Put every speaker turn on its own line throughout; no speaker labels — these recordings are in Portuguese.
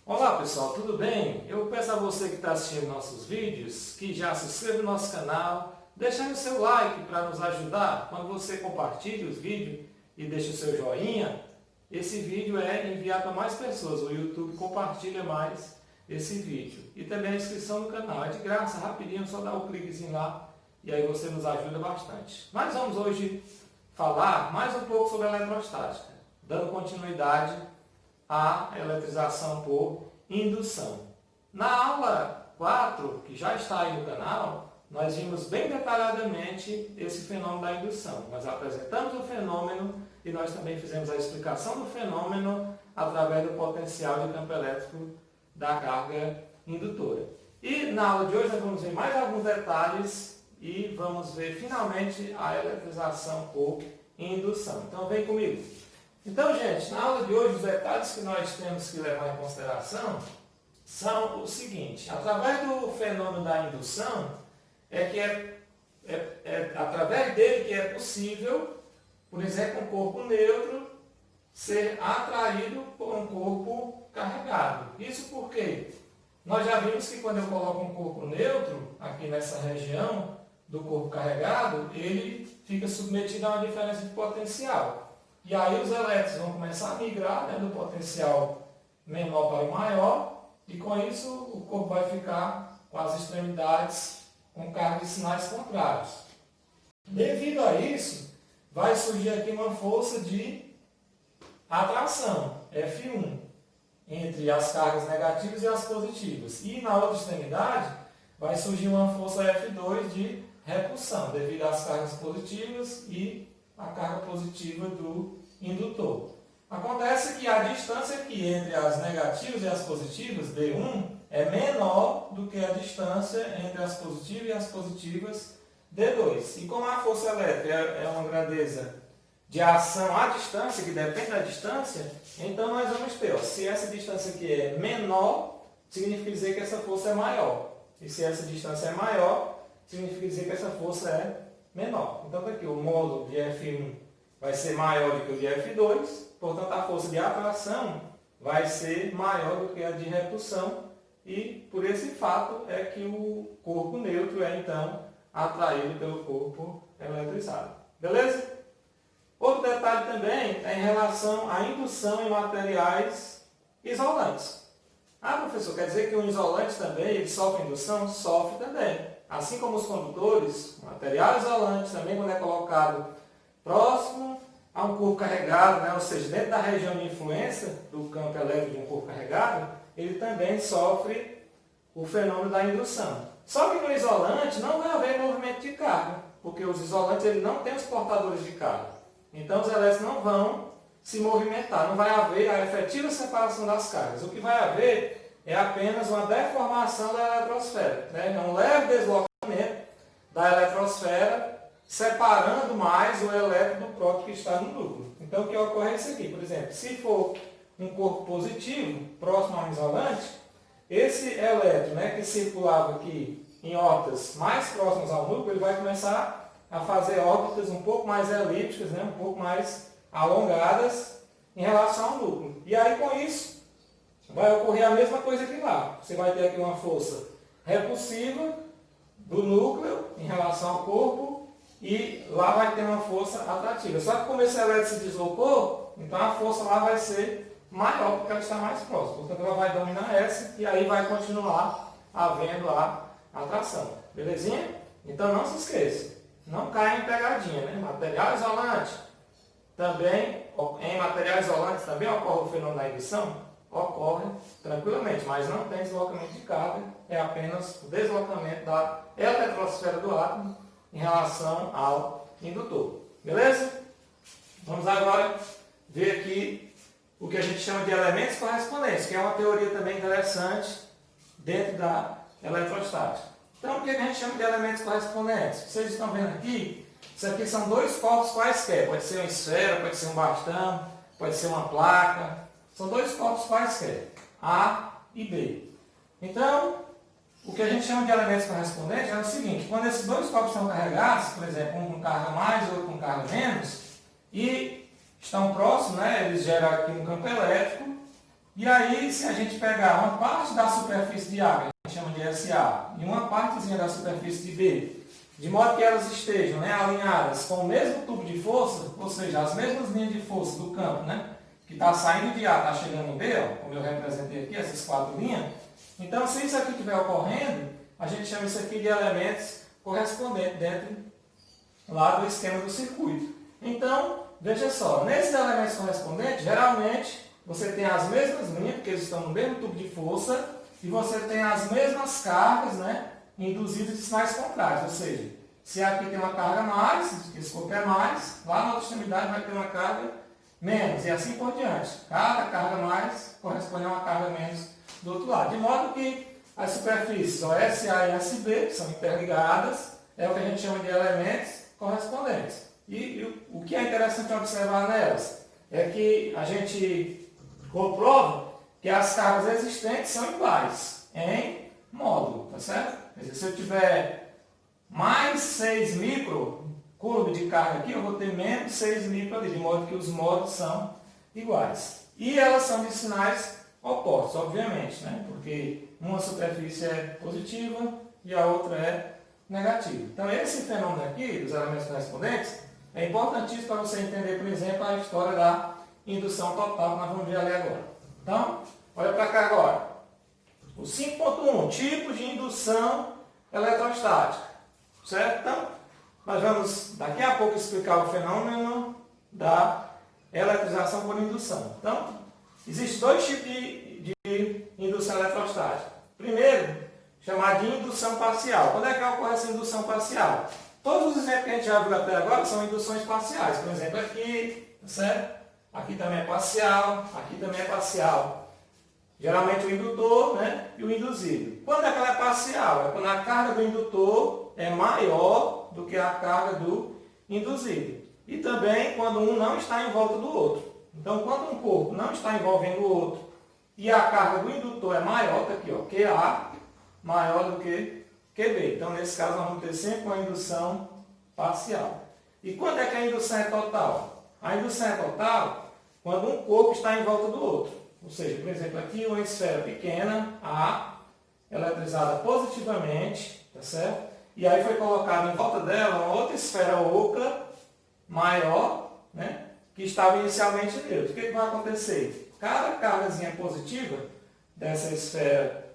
Olá pessoal, tudo bem? Eu peço a você que está assistindo nossos vídeos, que já se inscreva no nosso canal, deixando o seu like para nos ajudar. Quando você compartilha os vídeos e deixa o seu joinha, esse vídeo é enviado para mais pessoas. O YouTube compartilha mais esse vídeo. E também a inscrição no canal, é de graça, rapidinho, só dá um cliquezinho lá e aí você nos ajuda bastante. Mas vamos hoje falar mais um pouco sobre a eletrostática, dando continuidade a eletrização por indução. Na aula 4, que já está aí no canal, nós vimos bem detalhadamente esse fenômeno da indução. Nós apresentamos o fenômeno e nós também fizemos a explicação do fenômeno através do potencial de campo elétrico da carga indutora. E na aula de hoje nós vamos ver mais alguns detalhes e vamos ver finalmente a eletrização por indução. Então vem comigo. Então, gente, na aula de hoje, os detalhes que nós temos que levar em consideração são o seguinte: através do fenômeno da indução, através dele que é possível, por exemplo, um corpo neutro ser atraído por um corpo carregado. Isso porque nós já vimos que quando eu coloco um corpo neutro, aqui nessa região do corpo carregado, ele fica submetido a uma diferença de potencial. E aí os elétrons vão começar a migrar, né, do potencial menor para o maior, e com isso o corpo vai ficar com as extremidades com carga de sinais contrários. Devido a isso, vai surgir aqui uma força de atração, F1, entre as cargas negativas e as positivas. E na outra extremidade, vai surgir uma força F2 de repulsão, devido às cargas positivas e a carga positiva do indutor. Acontece que a distância aqui entre as negativas e as positivas, D1, é menor do que a distância entre as positivas e as positivas, D2. E como a força elétrica é uma grandeza de ação à distância, que depende da distância, então nós vamos ter, ó, se essa distância aqui é menor, significa dizer que essa força é maior. E se essa distância é maior, significa dizer que essa força é menor. Então está aqui, o módulo de F1 vai ser maior do que o de F2, portanto a força de atração vai ser maior do que a de repulsão, e por esse fato é que o corpo neutro é então atraído pelo corpo eletrizado. Beleza? Outro detalhe também é em relação à indução em materiais isolantes. Ah, professor, quer dizer que o isolante também ele sofre indução? Sofre também. Assim como os condutores, o material isolante também, quando é colocado próximo a um corpo carregado, né, ou seja, dentro da região de influência do campo elétrico de um corpo carregado, ele também sofre o fenômeno da indução. Só que no isolante não vai haver movimento de carga, porque os isolantes ele não têm os portadores de carga. Então os elétrons não vão se movimentar, não vai haver a efetiva separação das cargas. O que vai haver é apenas uma deformação da eletrosfera, né? É um leve deslocamento da eletrosfera, separando mais o elétron do próton que está no núcleo. Então o que ocorre é isso aqui, por exemplo, se for um corpo positivo, próximo a um isolante, esse elétron, né, que circulava aqui em órbitas mais próximas ao núcleo, ele vai começar a fazer órbitas um pouco mais elípticas, né, um pouco mais alongadas em relação ao núcleo. E aí com isso vai ocorrer a mesma coisa que lá. Você vai ter aqui uma força repulsiva do núcleo em relação ao corpo e lá vai ter uma força atrativa. Só que como esse elétron se deslocou, então a força lá vai ser maior porque ela está mais próxima. Portanto, ela vai dominar essa e aí vai continuar havendo a atração. Belezinha? Então não se esqueça. Não caia em pegadinha, né? Material isolante. Também, em material isolante também ocorre o fenômeno da indução? Ocorre tranquilamente, mas não tem deslocamento de carga, é apenas o deslocamento da eletrosfera do átomo em relação ao indutor. Beleza? Vamos agora ver aqui o que a gente chama de elementos correspondentes, que é uma teoria também interessante dentro da eletrostática. Então, o que a gente chama de elementos correspondentes? Vocês estão vendo aqui, isso aqui são dois corpos quaisquer. Pode ser uma esfera, pode ser um bastão, pode ser uma placa. São dois corpos quaisquer, A e B. Então, o que a gente chama de elementos correspondentes é o seguinte: quando esses dois corpos estão carregados, por exemplo, um com carga mais, outro com carga menos, e estão próximos, né, eles geram aqui um campo elétrico, E aí, se a gente pegar uma parte da superfície de A, que a gente chama de SA, e uma partezinha da superfície de B, de modo que elas estejam, né, alinhadas com o mesmo tubo de força, ou seja, as mesmas linhas de força do campo, né, que está saindo de A, está chegando em B, ó, como eu representei aqui, essas 4 linhas. Então, se isso aqui estiver ocorrendo, a gente chama isso aqui de elementos correspondentes dentro lá do esquema do circuito. Então, veja só, nesses elementos correspondentes, geralmente, você tem as mesmas linhas, porque eles estão no mesmo tubo de força, e você tem as mesmas cargas, né, induzidas de sinais contrários. Ou seja, se aqui tem uma carga mais, esse corpo é mais, lá na outra extremidade vai ter uma carga menos, e assim por diante. Cada carga mais corresponde a uma carga menos do outro lado. De modo que as superfícies, ó, SA e SB, que são interligadas, é o que a gente chama de elementos correspondentes. E o que é interessante observar nelas é que a gente comprova que as cargas existentes são iguais em módulo, tá certo? Quer dizer, se eu tiver mais 6 microcoulomb de carga aqui, eu vou ter menos 6 micro ali, de modo que os módulos são iguais. E elas são de sinais opostos, obviamente, né? Porque uma superfície é positiva e a outra é negativa. Então, esse fenômeno aqui, dos elementos correspondentes, é importantíssimo para você entender, por exemplo, a história da indução total, que nós vamos ver ali agora. Então, olha para cá agora. O 5.1, tipo de indução eletrostática. Certo? Então, nós vamos daqui a pouco explicar o fenômeno da eletrização por indução. Então, existem 2 tipos de indução eletrostática. Primeiro, chamado de indução parcial. Quando é que ocorre essa indução parcial? Todos os exemplos que a gente já viu até agora são induções parciais. Por exemplo, aqui, certo? Aqui também é parcial, aqui também é parcial. Geralmente o indutor, né, e o induzido. Quando é que ela é parcial? É quando a carga do indutor é maior do que a carga do induzido. E também quando um não está em volta do outro. Então, quando um corpo não está envolvendo o outro e a carga do indutor é maior, tá aqui, ó, QA, maior do que QB. Então, nesse caso, nós vamos ter sempre uma indução parcial. E quando é que a indução é total? A indução é total quando um corpo está em volta do outro. Ou seja, por exemplo, aqui uma esfera pequena, A, eletrizada positivamente, tá certo? E aí foi colocada em volta dela uma outra esfera oca, maior, né, que estava inicialmente neutra. O que vai acontecer? Cada cargazinha positiva dessa esfera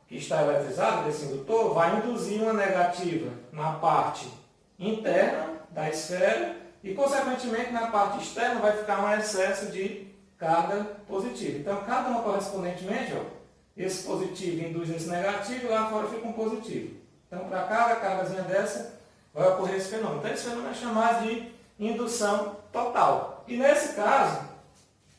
que está eletrizada, desse indutor, vai induzir uma negativa na parte interna da esfera e, consequentemente, na parte externa vai ficar um excesso de carga positiva. Então, cada uma correspondentemente, ó, esse positivo induz esse negativo e lá fora fica um positivo. Então, para cada cargazinha dessa, vai ocorrer esse fenômeno. Então, esse fenômeno é chamado de indução total. E nesse caso,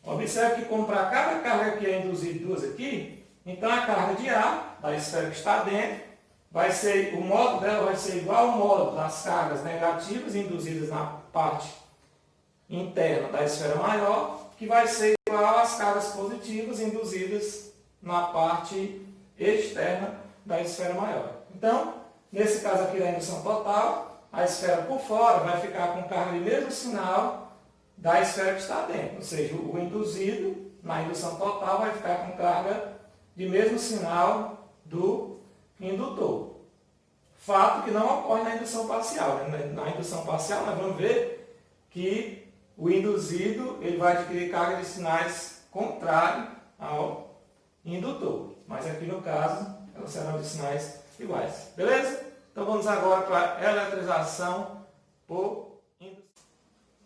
observe que como para cada carga que é induzida duas aqui, então a carga de A, da esfera que está dentro, vai ser, o módulo dela vai ser igual ao módulo das cargas negativas induzidas na parte interna da esfera maior, que vai ser igual às cargas positivas induzidas na parte externa da esfera maior. Então, nesse caso aqui da indução total, a esfera por fora vai ficar com carga de mesmo sinal da esfera que está dentro. Ou seja, o induzido na indução total vai ficar com carga de mesmo sinal do indutor. Fato que não ocorre na indução parcial. Na indução parcial nós vamos ver que o induzido ele vai adquirir carga de sinais contrário ao indutor. Mas aqui no caso, elas serão de sinais iguais. Beleza? Então vamos agora para a eletrização por indução.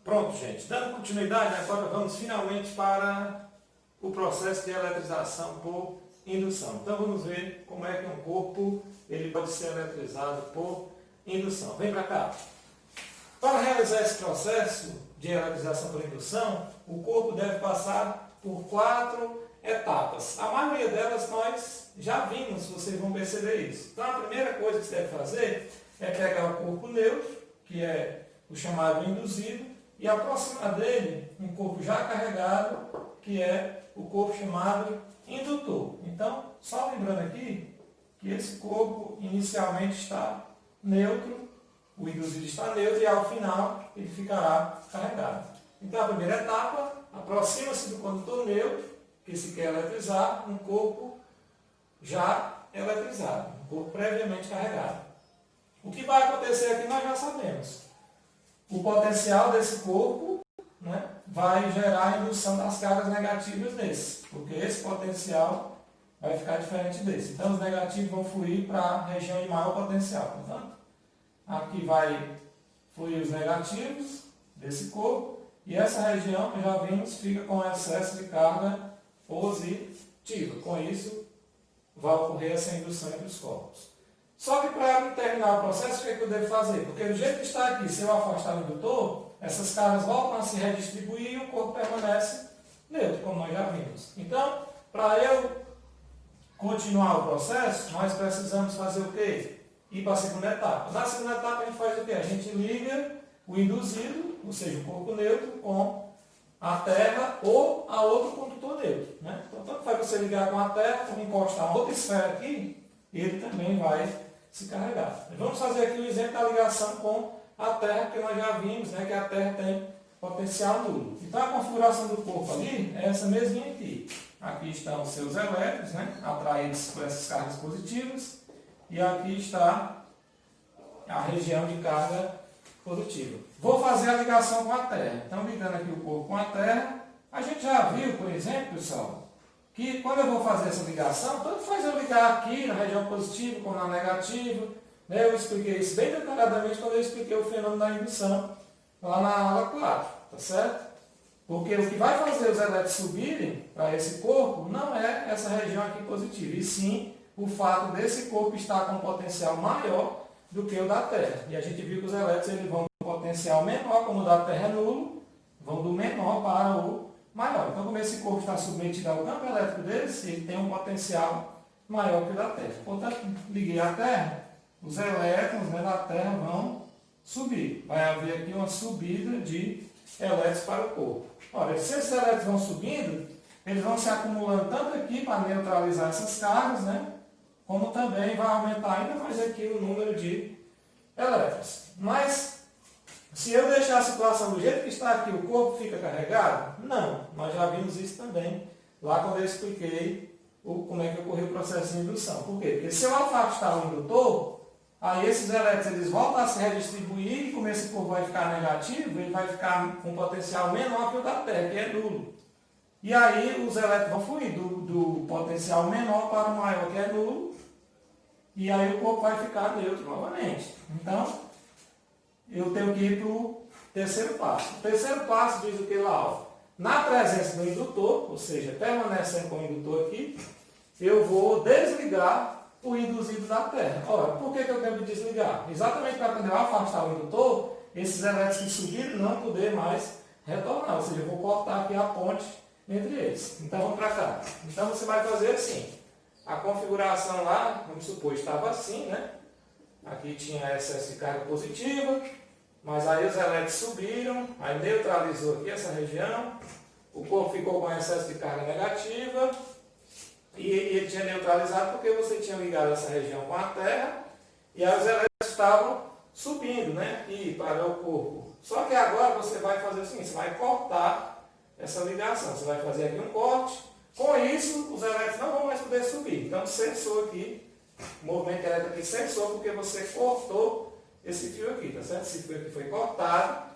Pronto, gente. Dando continuidade, agora vamos finalmente para o processo de eletrização por indução. Então vamos ver como é que um corpo ele pode ser eletrizado por indução. Vem para cá. Para realizar esse processo de eletrização por indução, o corpo deve passar por 4 etapas. A maioria delas nós já vimos, vocês vão perceber isso. Então a primeira coisa que você deve fazer é pegar o corpo neutro, que é o chamado induzido, e aproximar dele um corpo já carregado, que é o corpo chamado indutor. Então, só lembrando aqui que esse corpo inicialmente está neutro, o induzido está neutro e ao final ele ficará carregado. Então, a primeira etapa, aproxima-se do condutor neutro que se quer eletrizar um corpo já eletrizado, um corpo previamente carregado. O que vai acontecer aqui nós já sabemos. O potencial desse corpo, né, vai gerar a indução das cargas negativas nesse, porque esse potencial vai ficar diferente desse. Então os negativos vão fluir para a região de maior potencial. Portanto, aqui vai fluir os negativos desse corpo, e essa região, que já vimos, fica com excesso de carga positiva. Com isso, vai ocorrer essa indução entre os corpos. Só que para terminar o processo, o que, é que eu devo fazer? Porque do jeito que está aqui, se eu afastar o indutor, essas cargas voltam a se redistribuir e o corpo permanece neutro, como nós já vimos. Então, para eu continuar o processo, nós precisamos fazer o quê? Ir para a segunda etapa. Na segunda etapa, a gente faz o quê? A gente liga o induzido, ou seja, o corpo neutro, com a terra ou a outro condutor neutro. Né? Então, tanto faz você ligar com a terra, como encostar outra esfera aqui, ele também vai se carregar. Vamos fazer aqui o exemplo da ligação com a terra, porque nós já vimos, né, que a terra tem potencial nulo. Então, a configuração do corpo ali é essa mesminha aqui. Aqui estão os seus elétrons, né, atraídos por essas cargas positivas, e aqui está a região de carga positiva. Vou fazer a ligação com a terra. Então, ligando aqui o corpo com a terra, a gente já viu, por exemplo, pessoal, que quando eu vou fazer essa ligação, tanto faz eu ligar aqui na região positiva como na negativa, né? Eu expliquei isso bem detalhadamente quando eu expliquei o fenômeno da indução lá na aula 4, tá certo? Porque o que vai fazer os elétrons subirem para esse corpo não é essa região aqui positiva, e sim o fato desse corpo estar com um potencial maior do que o da Terra. E a gente viu que os elétrons eles vão do potencial menor, como o da Terra é nulo, vão do menor para o maior. Então, como esse corpo está submetido ao campo elétrico deles, ele tem um potencial maior que o da Terra. Portanto, liguei a Terra, os elétrons, né, da Terra vão subir. Vai haver aqui uma subida de elétrons para o corpo. Ora, se esses elétrons vão subindo, eles vão se acumulando tanto aqui para neutralizar essas cargas, né, como também vai aumentar ainda mais aqui o número de elétrons. Mas, se eu deixar a situação do jeito que está aqui, o corpo fica carregado? Não. Nós já vimos isso também lá quando eu expliquei como é que ocorreu o processo de indução. Por quê? Porque se eu afastar o indutor, aí esses elétrons eles voltam a se redistribuir, e como esse corpo vai ficar negativo, ele vai ficar com um potencial menor que o da Terra, que é nulo. E aí os elétrons vão fluir do potencial menor para o maior, que é nulo, e aí o corpo vai ficar neutro novamente. Então, eu tenho que ir para o terceiro passo. O terceiro passo diz o que lá? Ó, na presença do indutor, ou seja, permanecendo com o indutor aqui, eu vou desligar o induzido da Terra. Ora, por que eu tenho que desligar? Exatamente para quando eu afastar o indutor, esses elétrons que subiram não poder mais retornar. Ou seja, eu vou cortar aqui a ponte entre eles. Então, vamos para cá. Então, você vai fazer assim. A configuração lá, vamos supor, estava assim, né? Aqui tinha excesso de carga positiva, mas aí os elétrons subiram, aí neutralizou aqui essa região, o corpo ficou com excesso de carga negativa, e ele tinha neutralizado porque você tinha ligado essa região com a Terra, e aí os elétrons estavam subindo, né? E para o corpo. Só que agora você vai fazer o seguinte, você vai cortar essa ligação, você vai fazer aqui um corte. Com isso, os elétrons não vão mais poder subir. Então, cessou aqui, o movimento elétrico aqui cessou porque você cortou esse fio aqui, tá certo? Esse fio aqui foi cortado.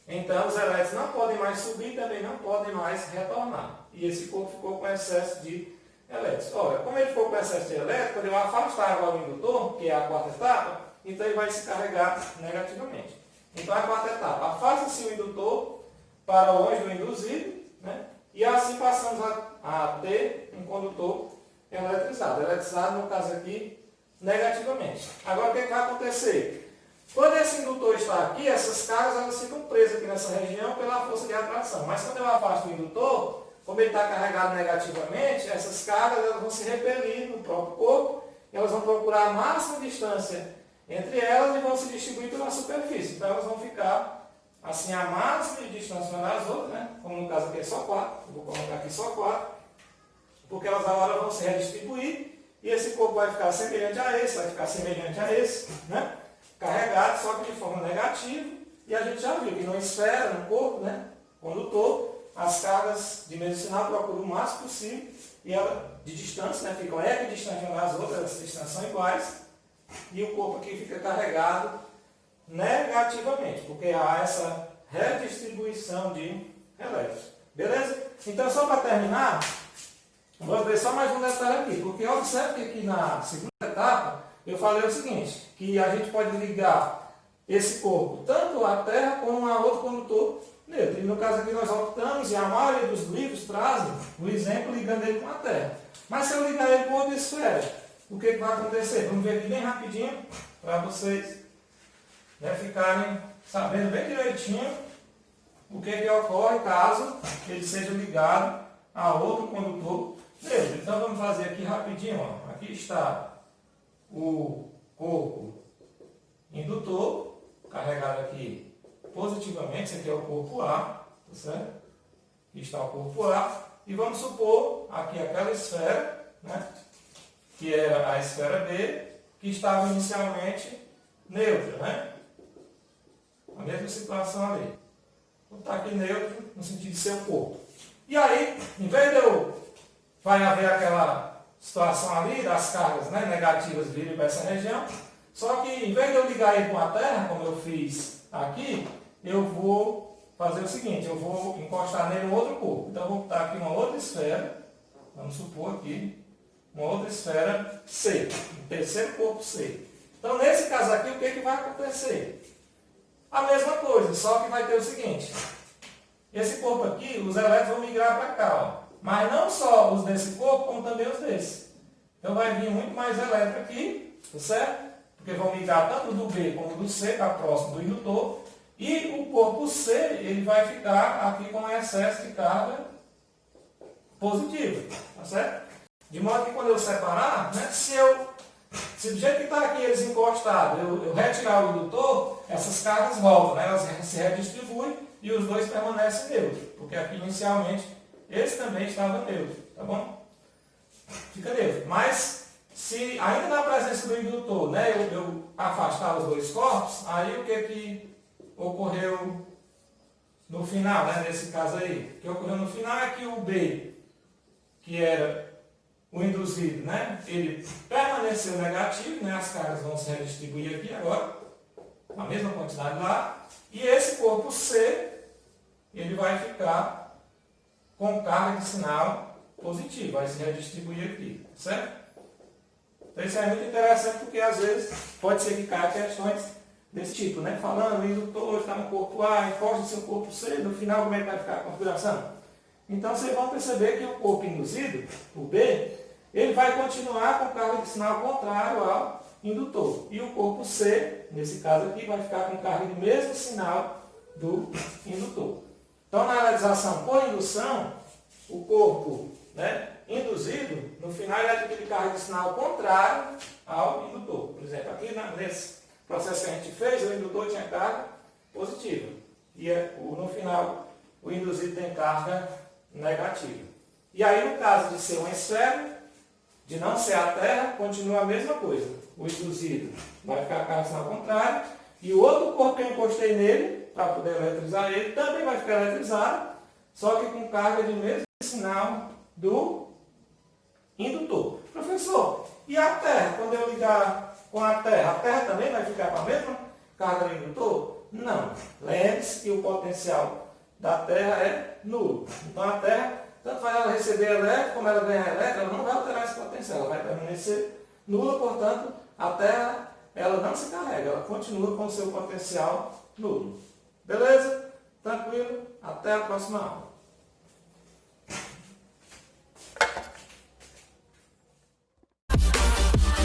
Então, os elétrons não podem mais subir, também não podem mais retornar. E esse corpo ficou com excesso de elétrons. Olha, como ele ficou com excesso de elétrons, quando eu afastar agora o indutor, que é a quarta etapa, então ele vai se carregar negativamente. Então, a quarta etapa, afasta-se o indutor para longe do induzido, né? E assim passamos a ter um condutor eletrizado. Eletrizado, no caso aqui, negativamente. Agora, o que vai acontecer? Quando esse indutor está aqui, essas cargas elas ficam presas aqui nessa região pela força de atração. Mas quando eu afasto o indutor, como ele está carregado negativamente, essas cargas elas vão se repelir no próprio corpo, elas vão procurar a máxima distância entre elas e vão se distribuir pela superfície. Então, elas vão ficar assim, a máxima de distância uma das outras, né? Como no caso aqui é só 4, eu vou colocar aqui só 4, porque elas agora vão se redistribuir, e esse corpo vai ficar semelhante a esse, vai ficar semelhante a esse, né? Carregado, só que de forma negativa, e a gente já viu que numa esfera, no corpo, né? Condutor, as cargas de medicinal procuram o máximo possível e ela de distância, né, ficam equidistantes umas das outras, as distâncias são iguais, e o corpo aqui fica carregado negativamente, porque há essa redistribuição de elétrons. Beleza? Então, só para terminar, vou ver só mais um detalhe aqui, porque observe que aqui na segunda etapa eu falei o seguinte, que a gente pode ligar esse corpo tanto à Terra como a outro condutor neutro. E no caso aqui nós optamos, e a maioria dos livros trazem o exemplo ligando ele com a Terra. Mas se eu ligar ele com outra esfera, o que vai acontecer? Vamos ver aqui bem rapidinho, para vocês, né, ficarem sabendo bem direitinho o que ocorre caso ele seja ligado a outro condutor neutro. Então vamos fazer aqui rapidinho. Ó. Aqui está o corpo indutor, carregado aqui positivamente, esse aqui é o corpo A, tá certo? Aqui está o corpo A, e vamos supor aqui aquela esfera, né, que era a esfera B, que estava inicialmente neutra, né? A mesma situação ali. Vou botar aqui neutro no sentido de ser o corpo. E aí, em vez de vai haver aquela situação ali das cargas, né, negativas virem para essa região, só que em vez de eu ligar ele com a Terra, como eu fiz aqui, eu vou fazer o seguinte, eu vou encostar nele um outro corpo. Então eu vou botar aqui uma outra esfera, vamos supor aqui, uma outra esfera C, um terceiro corpo C. Então nesse caso aqui, o que vai acontecer? A mesma coisa, só que vai ter o seguinte, esse corpo aqui, os elétrons vão migrar para cá, ó. Mas não só os desse corpo, como também os desse. Então vai vir muito mais elétron aqui, tá certo? Porque vão migrar tanto do B como do C, está próximo do indutor. E o corpo C, ele vai ficar aqui com excesso de carga positiva, tá certo? De modo que quando eu separar, né, se do jeito que está aqui eles encostados, eu retirar o indutor, essas cargas voltam, né, elas se redistribuem e os dois permanecem neutros. Porque aqui inicialmente esse também estava neutro, tá bom? Fica neutro. Mas se ainda na presença do indutor, né, eu afastar os dois corpos, aí o que ocorreu no final, né, nesse caso aí? O que ocorreu no final é que o B, que era o induzido, né, ele permaneceu negativo, né, as cargas vão se redistribuir aqui agora, a mesma quantidade lá, e esse corpo C, ele vai ficar com carga de sinal positivo, vai se redistribuir aqui, certo? Então isso é muito interessante porque às vezes pode ser que caia questões desse tipo, né? Falando, o indutor está no corpo A, encosta no seu corpo C, no final como é que vai ficar a configuração? Então vocês vão perceber que o corpo induzido, o B, ele vai continuar com carga de sinal contrário ao indutor. E o corpo C, nesse caso aqui, vai ficar com carga de mesmo sinal do indutor. Então na realização por indução, o corpo, né, induzido, no final ele adquire carga de sinal contrário ao indutor. Por exemplo, aqui nesse processo que a gente fez, o indutor tinha carga positiva. E no final, o induzido tem carga negativa. E aí, no caso de ser uma esfera, de não ser a Terra, continua a mesma coisa. O induzido vai ficar com carga de sinal contrário, e o outro corpo que eu encostei nele, para poder eletrizar ele, também vai ficar eletrizado, só que com carga de mesmo sinal do indutor. Professor, e a Terra? Quando eu ligar com a Terra também vai ficar com a mesma carga do indutor? Não. Lembre-se que o potencial da Terra é nulo. Então a Terra, tanto faz ela receber elétrico, como ela ganhar elétrico, ela não vai alterar esse potencial, ela vai permanecer nula, portanto, a Terra ela não se carrega, ela continua com o seu potencial nulo. Beleza? Tranquilo? Até a próxima aula.